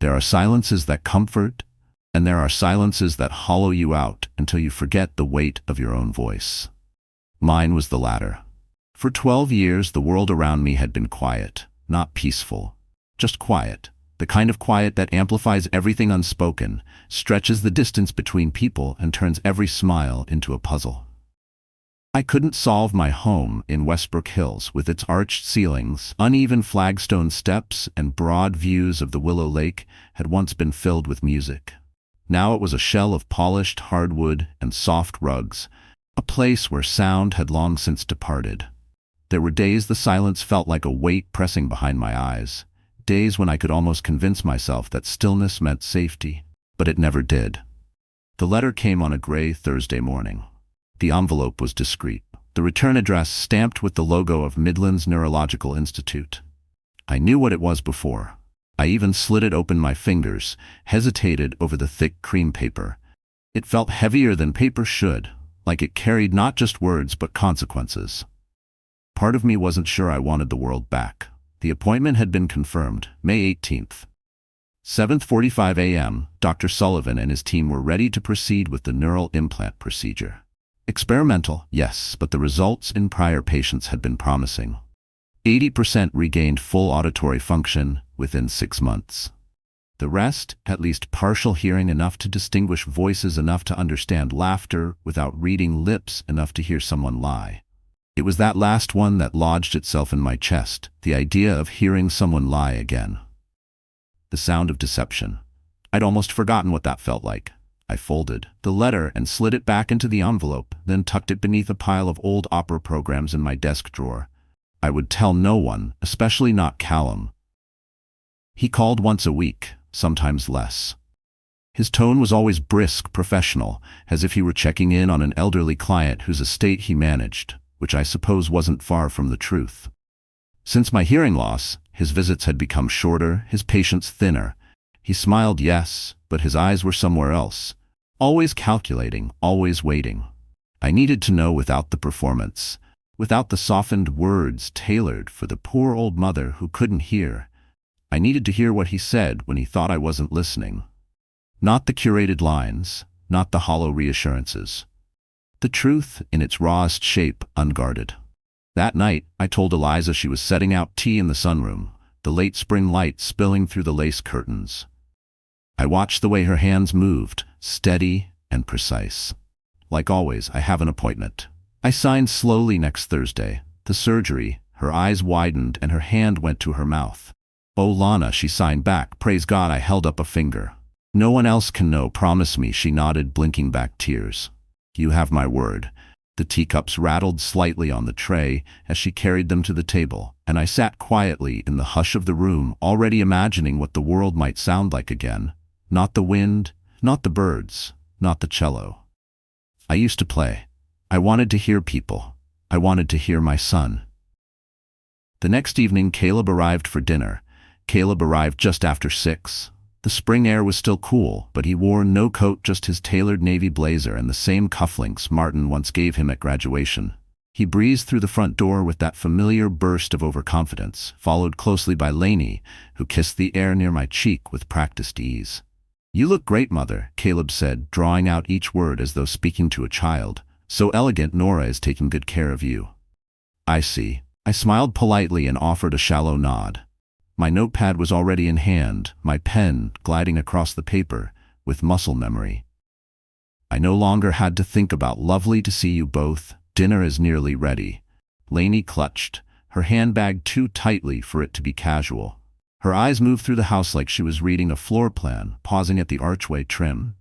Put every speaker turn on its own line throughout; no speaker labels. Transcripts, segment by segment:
There are silences that comfort, and there are silences that hollow you out until you forget the weight of your own voice. Mine was the latter. For 12 years, the world around me had been quiet, not peaceful, just quiet. The kind of quiet that amplifies everything unspoken, stretches the distance between people, and turns every smile into a puzzle. I couldn't solve my home in Westbrook Hills, with its arched ceilings, uneven flagstone steps, and broad views of the Willow Lake, had once been filled with music. Now it was a shell of polished hardwood and soft rugs, a place where sound had long since departed. There were days the silence felt like a weight pressing behind my eyes, days when I could almost convince myself that stillness meant safety, but it never did. The letter came on a gray Thursday morning. The envelope was discreet, the return address stamped with the logo of Midlands Neurological Institute. I knew what it was before. I even slid it open my fingers, hesitated over the thick cream paper. It felt heavier than paper should, like it carried not just words but consequences. Part of me wasn't sure I wanted the world back. The appointment had been confirmed, May 18th. 7:45 a.m., Dr. Sullivan and his team were ready to proceed with the neural implant procedure. Experimental, yes, but the results in prior patients had been promising. 80% regained full auditory function within 6 months. The rest, at least partial hearing enough to distinguish voices, enough to understand laughter without reading lips, enough to hear someone lie. It was that last one that lodged itself in my chest, the idea of hearing someone lie again. The sound of deception. I'd almost forgotten what that felt like. I folded the letter and slid it back into the envelope, then tucked it beneath a pile of old opera programs in my desk drawer. I would tell no one, especially not Callum. He called once a week, sometimes less. His tone was always brisk, professional, as if he were checking in on an elderly client whose estate he managed, which I suppose wasn't far from the truth. Since my hearing loss, his visits had become shorter, his patience thinner. He smiled, yes, but his eyes were somewhere else. Always calculating, always waiting. I needed to know without the performance, without the softened words tailored for the poor old mother who couldn't hear. I needed to hear what he said when he thought I wasn't listening. Not the curated lines, not the hollow reassurances. The truth in its rawest shape, unguarded. That night, I told Eliza she was setting out tea in the sunroom, the late spring light spilling through the lace curtains. I watched the way her hands moved, steady and precise. Like always, I have an appointment. I signed slowly next Thursday. The surgery, her eyes widened and her hand went to her mouth. "Oh, Lana," she signed back. Praise God, I held up a finger. "No one else can know, promise me," she nodded, blinking back tears. "You have my word." The teacups rattled slightly on the tray as she carried them to the table, and I sat quietly in the hush of the room, already imagining what the world might sound like again. Not the wind, not the birds, not the cello. I used to play. I wanted to hear people. I wanted to hear my son. The next evening, Caleb arrived for dinner. Caleb arrived just after 6. The spring air was still cool, but he wore no coat, just his tailored navy blazer and the same cufflinks Martin once gave him at graduation. He breezed through the front door with that familiar burst of overconfidence, followed closely by Lainey, who kissed the air near my cheek with practiced ease. "You look great, Mother," Caleb said, drawing out each word as though speaking to a child. "So elegant. Nora is taking good care of you." "I see." I smiled politely and offered a shallow nod. My notepad was already in hand, my pen gliding across the paper with muscle memory. I no longer had to think about "Lovely to see you both. Dinner is nearly ready." Lainey clutched her handbag too tightly for it to be casual. Her eyes moved through the house like she was reading a floor plan, pausing at the archway trim,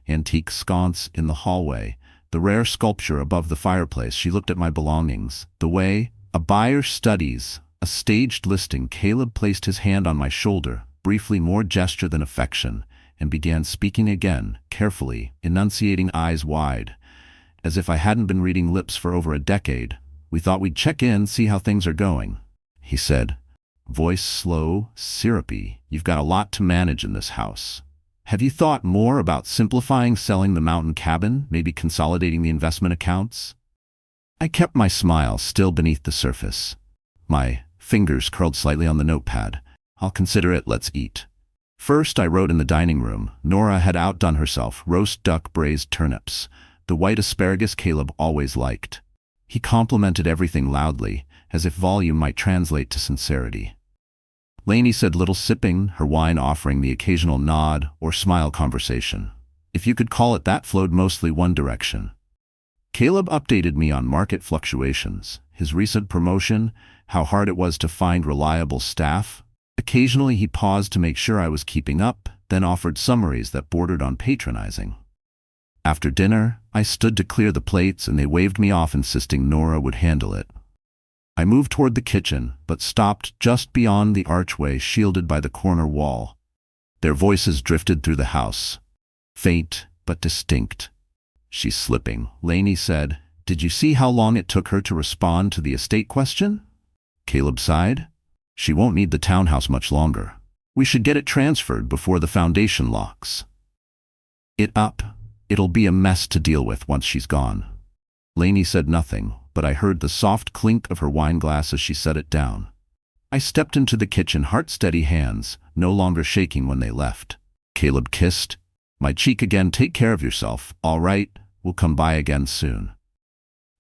antique sconce in the hallway, the rare sculpture above the fireplace. She looked at my belongings, the way a buyer studies a staged listing. Caleb placed his hand on my shoulder, briefly more gesture than affection, and began speaking again, carefully, enunciating, eyes wide. As if I hadn't been reading lips for over a decade. "We thought we'd check in, see how things are going," he said. Voice slow, syrupy. "You've got a lot to manage in this house. Have you thought more about simplifying, selling the mountain cabin, maybe consolidating the investment accounts?" I kept my smile still beneath the surface. My fingers curled slightly on the notepad. "I'll consider it. Let's eat." First, I wrote in the dining room. Nora had outdone herself. Roast duck, braised turnips. The white asparagus Caleb always liked. He complimented everything loudly, as if volume might translate to sincerity. Lainey said little, sipping, her wine offering the occasional nod or smile. Conversation, if you could call it that, flowed mostly one direction. Caleb updated me on market fluctuations, his recent promotion, how hard it was to find reliable staff. Occasionally he paused to make sure I was keeping up, then offered summaries that bordered on patronizing. After dinner, I stood to clear the plates and they waved me off, insisting Nora would handle it. I moved toward the kitchen, but stopped just beyond the archway shielded by the corner wall. Their voices drifted through the house, faint but distinct. "She's slipping," Lainey said. "Did you see how long it took her to respond to the estate question?" Caleb sighed. "She won't need the townhouse much longer. We should get it transferred before the foundation locks it up. It'll be a mess to deal with once she's gone." Lainey said nothing, but I heard the soft clink of her wine glass as she set it down. I stepped into the kitchen, heart-steady hands, no longer shaking when they left. Caleb kissed my cheek again. "Take care of yourself, all right? We'll come by again soon."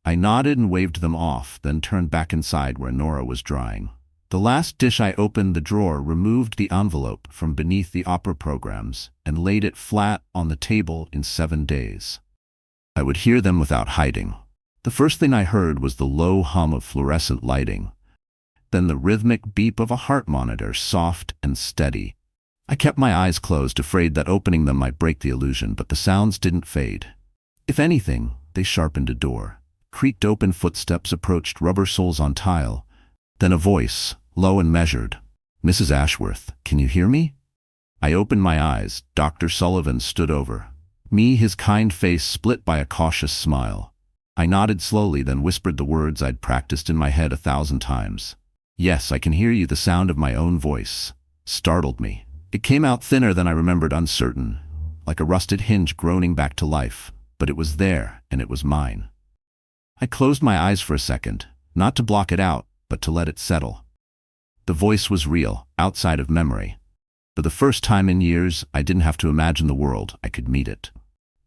I nodded and waved them off, then turned back inside where Nora was drying. The last dish, I opened the drawer, removed the envelope from beneath the opera programs, and laid it flat on the table. In 7 days, I would hear them without hiding. The first thing I heard was the low hum of fluorescent lighting, then the rhythmic beep of a heart monitor, soft and steady. I kept my eyes closed, afraid that opening them might break the illusion, but the sounds didn't fade. If anything, they sharpened. A door creaked open, footsteps approached, rubber soles on tile. Then a voice, low and measured. "Mrs. Ashworth, can you hear me?" I opened my eyes. Dr. Sullivan stood over me, his kind face split by a cautious smile. I nodded slowly, then whispered the words I'd practiced in my head 1,000 times. "Yes, I can hear you." The sound of my own voice startled me. It came out thinner than I remembered, uncertain, like a rusted hinge groaning back to life. But it was there, and it was mine. I closed my eyes for a second, not to block it out, but to let it settle. The voice was real, outside of memory. For the first time in years, I didn't have to imagine the world, I could meet it.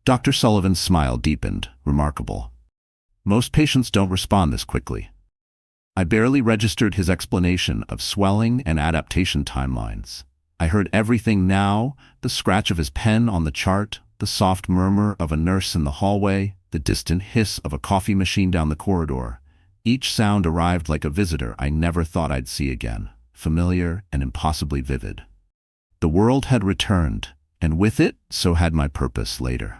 Dr. Sullivan's smile deepened. "Remarkable. Most patients don't respond this quickly." I barely registered his explanation of swelling and adaptation timelines. I heard everything now: the scratch of his pen on the chart, the soft murmur of a nurse in the hallway, the distant hiss of a coffee machine down the corridor. Each sound arrived like a visitor I never thought I'd see again, familiar and impossibly vivid. The world had returned, and with it, so had my purpose later.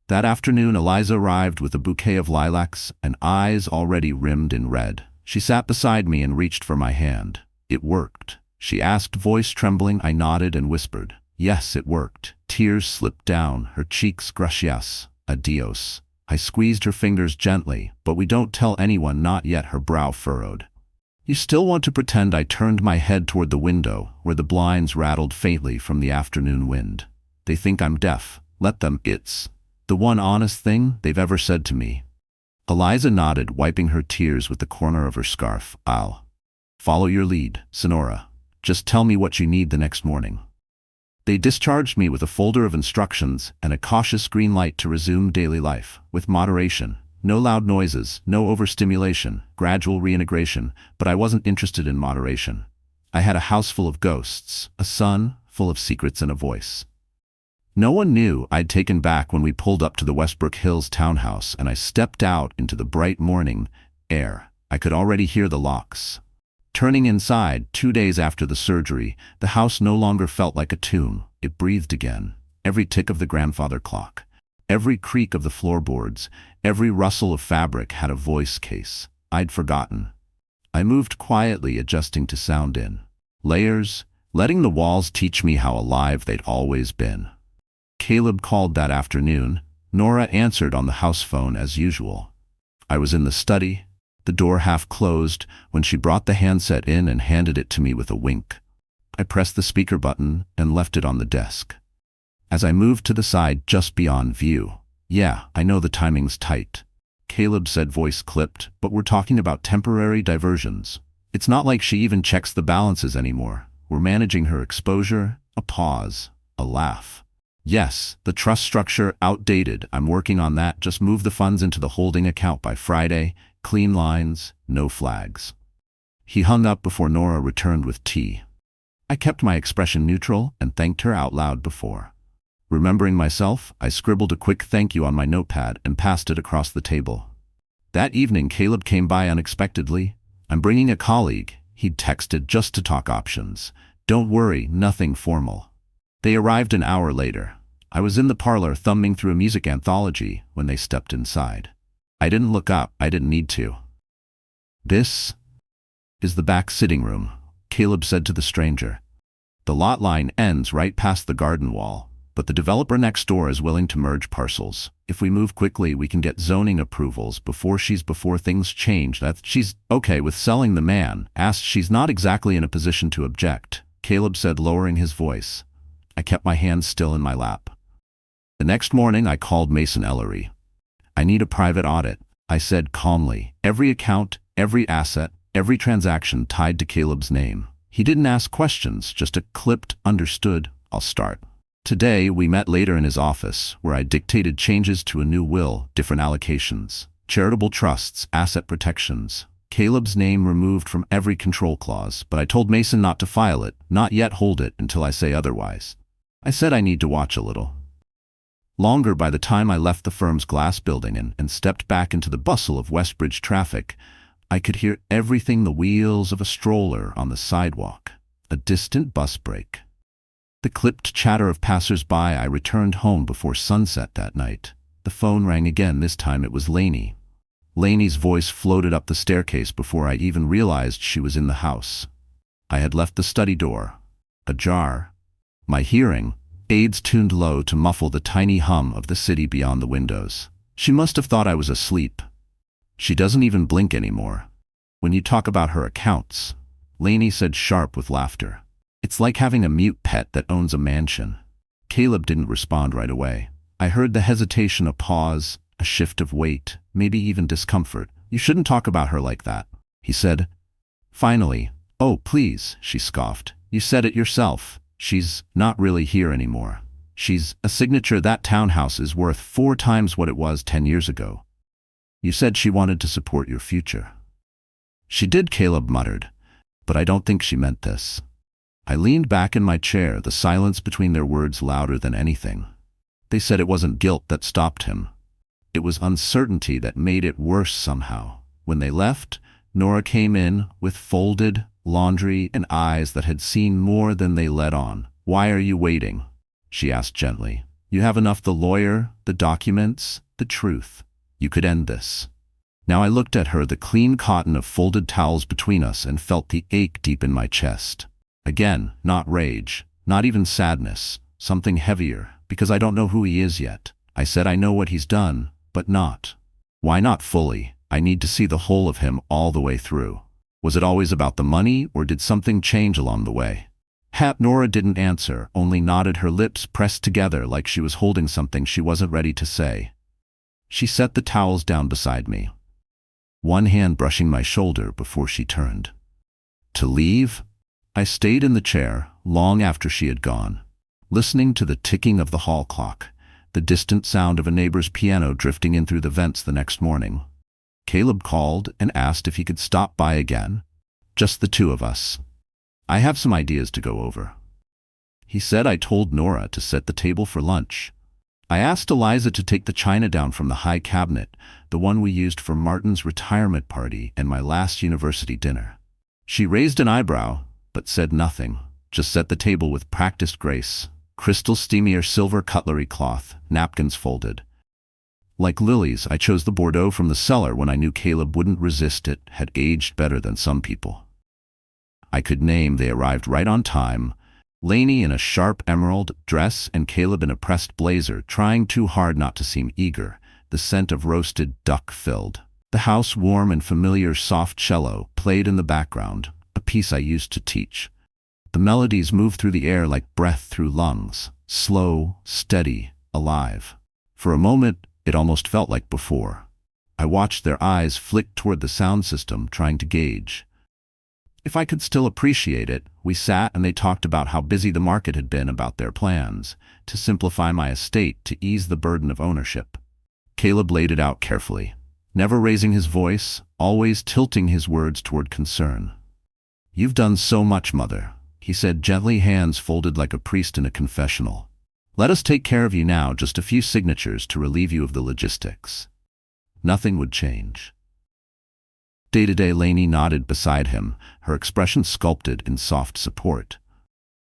That afternoon, Eliza arrived with a bouquet of lilacs and eyes already rimmed in red. She sat beside me and reached for my hand. "It worked?" she asked, voice trembling. I nodded and whispered, "Yes, it worked." Tears slipped down her cheeks. "Gracias, adios." I squeezed her fingers gently. "But we don't tell anyone, not yet." Her brow furrowed. "You still want to pretend?" I turned my head toward the window, where the blinds rattled faintly from the afternoon wind. "They think I'm deaf. Let them. It's the one honest thing they've ever said to me." Eliza nodded, wiping her tears with the corner of her scarf. "I'll follow your lead, Sonora. Just tell me what you need the next morning." They discharged me with a folder of instructions and a cautious green light to resume daily life, with moderation. No loud noises, no overstimulation, gradual reintegration, but I wasn't interested in moderation. I had a house full of ghosts, a son full of secrets, and a voice no one knew I'd taken back when we pulled up to the Westbrook Hills townhouse and I stepped out into the bright morning air. I could already hear the locks turning inside. 2 days after the surgery, the house no longer felt like a tomb. It breathed again. Every tick of the grandfather clock, every creak of the floorboards, every rustle of fabric had a voice. Case I'd forgotten. I moved quietly, adjusting to sound in layers, letting the walls teach me how alive they'd always been. Caleb called that afternoon. Nora answered on the house phone as usual. I was in the study, the door half closed, when she brought the handset in and handed it to me with a wink. I pressed the speaker button and left it on the desk. As I moved to the side just beyond view, "Yeah, I know the timing's tight," Caleb said, voice clipped, "but we're talking about temporary diversions. It's not like she even checks the balances anymore. We're managing her exposure, A pause. A laugh. Yes, the trust structure, outdated. I'm working on that. Just move the funds into the holding account by Friday. Clean lines, no flags. He hung up before Nora returned with tea. I kept my expression neutral and thanked her out loud before. Remembering myself, I scribbled a quick thank you on my notepad and passed it across the table. That evening, Caleb came by unexpectedly. I'm bringing a colleague, he'd texted, just to talk options. Don't worry, nothing formal. They arrived an hour later. I was in the parlor thumbing through a music anthology when they stepped inside. I didn't look up, I didn't need to. This is the back sitting room, Caleb said to the stranger. The lot line ends right past the garden wall, but the developer next door is willing to merge parcels. If we move quickly, we can get zoning approvals before things change. That she's okay with selling the man. Asked, she's not exactly in a position to object, Caleb said, lowering his voice. I kept my hands still in my lap. The next morning, I called Mason Ellery. I need a private audit, I said calmly. Every account, every asset, every transaction tied to Caleb's name. He didn't ask questions, just a clipped, understood, I'll start. Today, we met later in his office, where I dictated changes to a new will, different allocations, charitable trusts, asset protections. Caleb's name removed from every control clause, but I told Mason not to file it, not yet hold it until I say otherwise. I said I need to watch a little longer. By the time I left the firm's glass building and stepped back into the bustle of Westbridge traffic, I could hear everything: the wheels of a stroller on the sidewalk, a distant bus brake, the clipped chatter of passers-by. I returned home before sunset that night. The phone rang again. This time it was Lainey. Lainey's voice floated up the staircase before I even realized she was in the house. I had left the study door ajar. My hearing aids tuned low to muffle the tiny hum of the city beyond the windows. She must have thought I was asleep. She doesn't even blink anymore. When you talk about her accounts, Lainey said, sharp with laughter. It's like having a mute pet that owns a mansion. Caleb didn't respond right away. I heard the hesitation, a pause, a shift of weight, maybe even discomfort. You shouldn't talk about her like that, he said. Finally, oh, please, she scoffed. You said it yourself. She's not really here anymore. She's a signature. That townhouse is worth 4 times what it was 10 years ago. You said she wanted to support your future. She did, Caleb muttered, but I don't think she meant this. I leaned back in my chair, the silence between their words louder than anything. They said it wasn't guilt that stopped him. It was uncertainty that made it worse somehow. When they left, Nora came in with folded laundry and eyes that had seen more than they let on. Why are you waiting? She asked gently. You have enough: the lawyer, the documents, the truth. You could end this. Now I looked at her, the clean cotton of folded towels between us, and felt the ache deep in my chest. Again, not rage, not even sadness, something heavier, because I don't know who he is yet. I said I know what he's done, but not. Why not fully? I need to see the whole of him all the way through. Was it always about the money, or did something change along the way? Nora didn't answer, only nodded, her lips pressed together like she was holding something she wasn't ready to say. She set the towels down beside me, one hand brushing my shoulder before she turned. To leave? I stayed in the chair long after she had gone, listening to the ticking of the hall clock, the distant sound of a neighbor's piano drifting in through the vents the next morning. Caleb called and asked if he could stop by again. Just the two of us. I have some ideas to go over, he said. I told Nora to set the table for lunch. I asked Eliza to take the china down from the high cabinet, the one we used for Martin's retirement party and my last university dinner. She raised an eyebrow, but said nothing, just set the table with practiced grace. Crystal steamier silver cutlery cloth, napkins folded. Like lilies, I chose the Bordeaux from the cellar when I knew Caleb wouldn't resist it, had aged better than some people I could name. They arrived right on time, Lainey in a sharp emerald dress and Caleb in a pressed blazer, trying too hard not to seem eager. The scent of roasted duck filled the house. Warm and familiar soft cello played in the background, a piece I used to teach. The melodies moved through the air like breath through lungs, slow, steady, alive. For a moment, it almost felt like before. I watched their eyes flick toward the sound system, trying to gauge If I could still appreciate it, we sat and they talked about how busy the market had been, about their plans to simplify my estate to ease the burden of ownership. Caleb laid it out carefully, never raising his voice, always tilting his words toward concern. "You've done so much, Mother," he said gently, hands folded like a priest in a confessional. "Let us take care of you now, just a few signatures to relieve you of the logistics." Nothing would change. Day-to-day Lainey nodded beside him, her expression sculpted in soft support.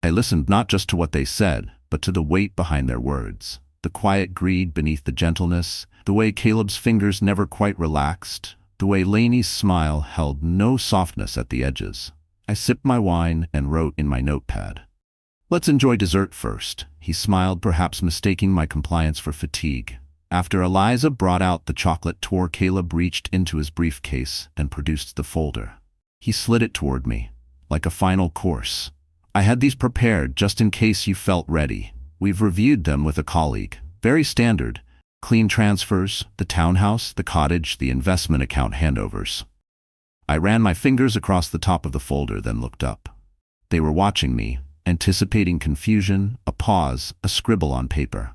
I listened not just to what they said, but to the weight behind their words, the quiet greed beneath the gentleness, the way Caleb's fingers never quite relaxed, the way Lainey's smile held no softness at the edges. I sipped my wine and wrote in my notepad. "Let's enjoy dessert first," he smiled, perhaps mistaking my compliance for fatigue. After Eliza brought out the chocolate tour, Caleb reached into his briefcase and produced the folder. He slid it toward me, like a final course. "I had these prepared just in case you felt ready. We've reviewed them with a colleague. Very standard. Clean transfers, the townhouse, the cottage, the investment account handovers." I ran my fingers across the top of the folder, then looked up. They were watching me, anticipating confusion, a pause, a scribble on paper.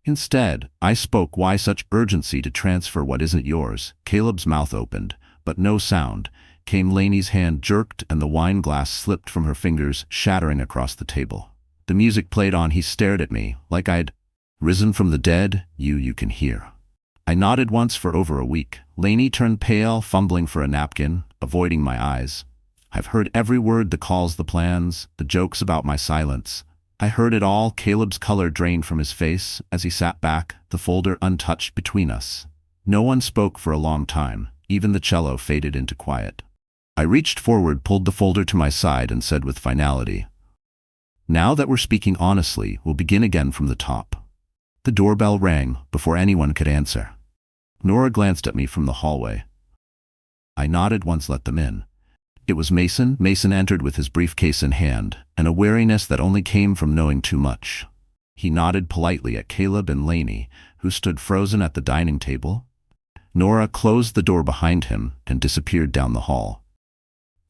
Instead, I spoke. "Why such urgency to transfer what isn't yours?" Caleb's mouth opened, but no sound came. Lainey's hand jerked and the wine glass slipped from her fingers, shattering across the table. The music played on. He stared at me, like I'd risen from the dead. You can hear." I nodded once for over a week. Lainey turned pale, fumbling for a napkin, avoiding my eyes. "I've heard every word, the calls, the plans, the jokes about my silence. I heard it all." Caleb's color drained from his face as he sat back, the folder untouched between us. No one spoke for a long time. Even the cello faded into quiet. I reached forward, pulled the folder to my side, and said with finality, "Now that we're speaking honestly, we'll begin again from the top." The doorbell rang before anyone could answer. Nora glanced at me from the hallway. I nodded once, let them in. It was Mason. Mason entered with his briefcase in hand, and a wariness that only came from knowing too much. He nodded politely at Caleb and Lainey, who stood frozen at the dining table. Nora closed the door behind him and disappeared down the hall.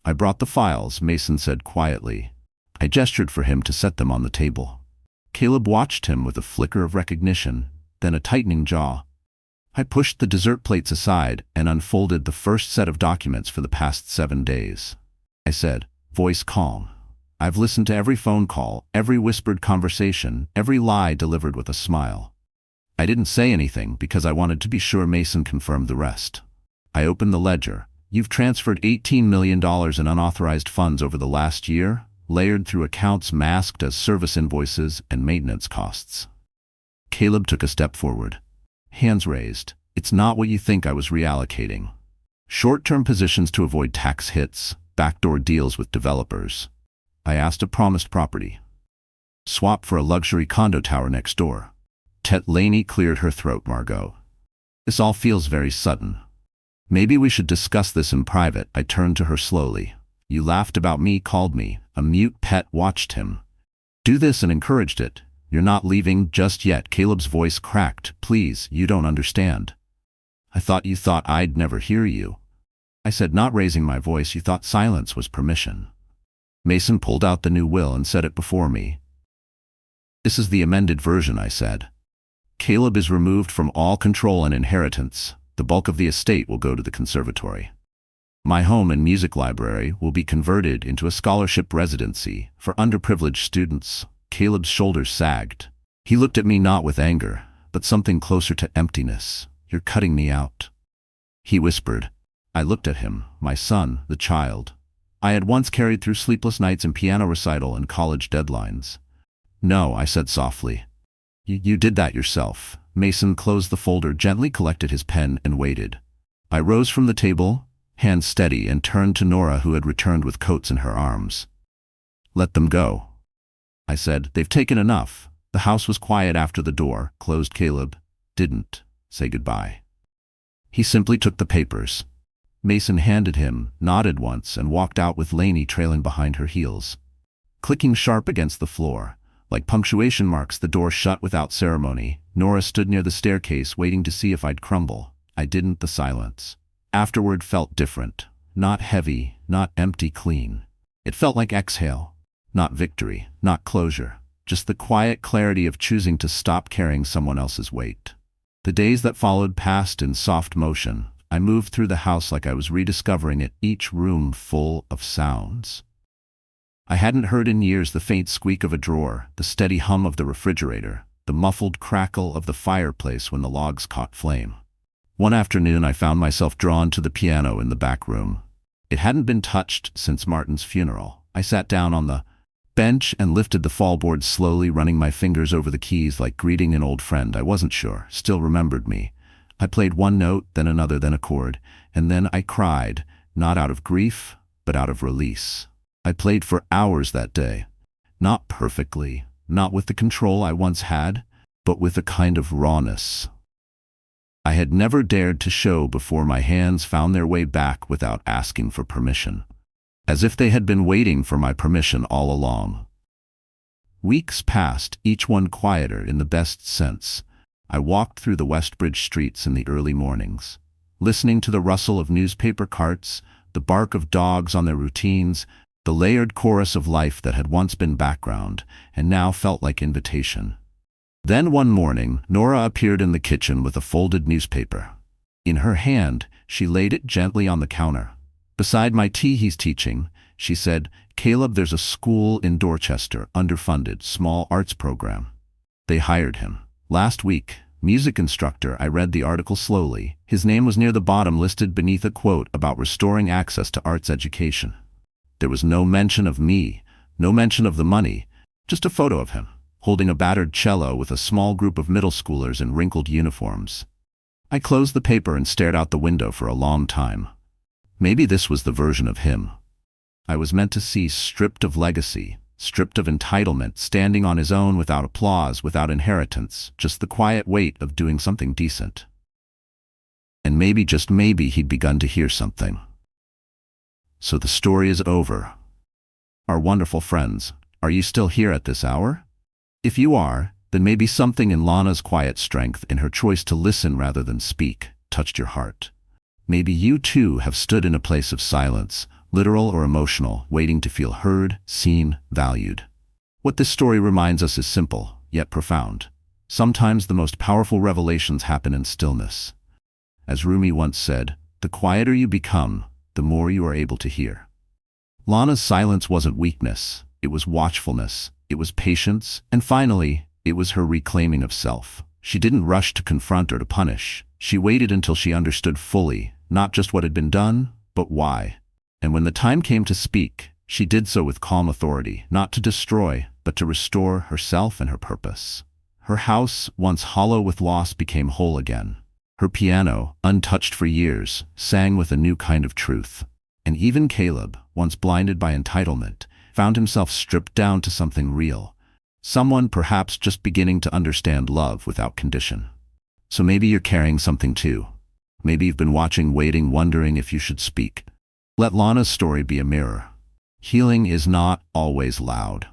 "I brought the files," Mason said quietly. I gestured for him to set them on the table. Caleb watched him with a flicker of recognition, then a tightening jaw. I pushed the dessert plates aside and unfolded the first set of documents for the past 7 days. I said, voice calm, "I've listened to every phone call, every whispered conversation, every lie delivered with a smile." I didn't say anything because I wanted to be sure. Mason confirmed the rest. I opened the ledger. "You've transferred $18 million in unauthorized funds over the last year, layered through accounts masked as service invoices and maintenance costs." Caleb took a step forward. Hands raised. "It's not what you think. I was reallocating short-term positions to avoid tax hits, backdoor deals with developers. I asked a promised property swap for a luxury condo tower next door." Lainey cleared her throat. "Margot, this all feels very sudden. Maybe we should discuss this in private." I turned to her slowly. "You laughed about me, called me a mute pet, watched him do this and encouraged it. You're not leaving just yet." Caleb's voice cracked. "Please, you don't understand. I thought you thought I'd never hear you." I said, not raising my voice, "You thought silence was permission." Mason pulled out the new will and set it before me. "This is the amended version," I said. "Caleb is removed from all control and inheritance. The bulk of the estate will go to the conservatory. My home and music library will be converted into a scholarship residency for underprivileged students." Caleb's shoulders sagged. He looked at me, not with anger, but something closer to emptiness. "You're cutting me out," he whispered. I looked at him, my son, the child I had once carried through sleepless nights and piano recital and college deadlines. "No," I said softly. You did that yourself." Mason closed the folder, gently collected his pen, and waited. I rose from the table, hands steady, and turned to Nora, who had returned with coats in her arms. "Let them go," I said. "They've taken enough." The house was quiet after the door closed. Caleb didn't say goodbye. He simply took the papers. Mason handed him, nodded once, and walked out with Lainey trailing behind her heels. Clicking sharp against the floor, like punctuation marks, the door shut without ceremony. Nora stood near the staircase, waiting to see if I'd crumble. I didn't. The silence afterward felt different. not heavy, not empty clean. It felt like exhale, not victory, not closure, just the quiet clarity of choosing to stop carrying someone else's weight. The days that followed passed in soft motion. I moved through the house like I was rediscovering it, each room full of sounds I hadn't heard in years: the faint squeak of a drawer, the steady hum of the refrigerator, the muffled crackle of the fireplace when the logs caught flame. One afternoon I found myself drawn to the piano in the back room. It hadn't been touched since Martin's funeral. I sat down on the bench and lifted the fallboard slowly, running my fingers over the keys like greeting an old friend I wasn't sure still remembered me. I played one note, then another, then a chord, and then I cried, not out of grief, but out of release. I played for hours that day. Not perfectly, not with the control I once had, but with a kind of rawness I had never dared to show before. My hands found their way back without asking for permission, as if they had been waiting for my permission all along. Weeks passed, each one quieter in the best sense. I walked through the Westbridge streets in the early mornings, listening to the rustle of newspaper carts, the bark of dogs on their routines, the layered chorus of life that had once been background and now felt like invitation. Then one morning, Nora appeared in the kitchen with a folded newspaper. In her hand, she laid it gently on the counter. Beside my tea he's teaching, she said, "Caleb, there's a school in Dorchester, underfunded, small arts program. They hired him last week. Music instructor." I read the article slowly. His name was near the bottom, listed beneath a quote about restoring access to arts education. There was no mention of me, no mention of the money, just a photo of him, holding a battered cello with a small group of middle schoolers in wrinkled uniforms. I closed the paper and stared out the window for a long time. Maybe this was the version of him I was meant to see, stripped of legacy, stripped of entitlement, standing on his own, without applause, without inheritance, just the quiet weight of doing something decent. And maybe, just maybe, he'd begun to hear something. So the story is over. Our wonderful friends, are you still here at this hour? If you are, then maybe something in Lana's quiet strength, in her choice to listen rather than speak, touched your heart. Maybe you too have stood in a place of silence, literal or emotional, waiting to feel heard, seen, valued. What this story reminds us is simple, yet profound. Sometimes the most powerful revelations happen in stillness. As Rumi once said, the quieter you become, the more you are able to hear. Lana's silence wasn't weakness, it was watchfulness, it was patience, and finally, it was her reclaiming of self. She didn't rush to confront or to punish. She waited until she understood fully, not just what had been done, but why. And when the time came to speak, she did so with calm authority, not to destroy, but to restore herself and her purpose. Her house, once hollow with loss, became whole again. Her piano, untouched for years, sang with a new kind of truth. And even Caleb, once blinded by entitlement, found himself stripped down to something real. Someone perhaps just beginning to understand love without condition. So maybe you're carrying something too. Maybe you've been watching, waiting, wondering if you should speak. Let Lana's story be a mirror. Healing is not always loud.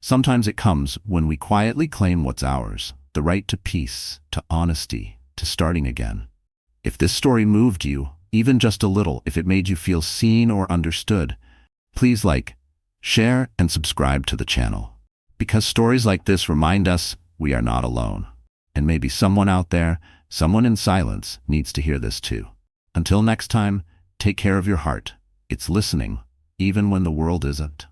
Sometimes it comes when we quietly claim what's ours, the right to peace, to honesty, to starting again. If this story moved you, even just a little, if it made you feel seen or understood, please like, share, and subscribe to the channel. Because stories like this remind us we are not alone. And maybe someone out there, someone in silence, needs to hear this too. Until next time, take care of your heart. It's listening, even when the world isn't.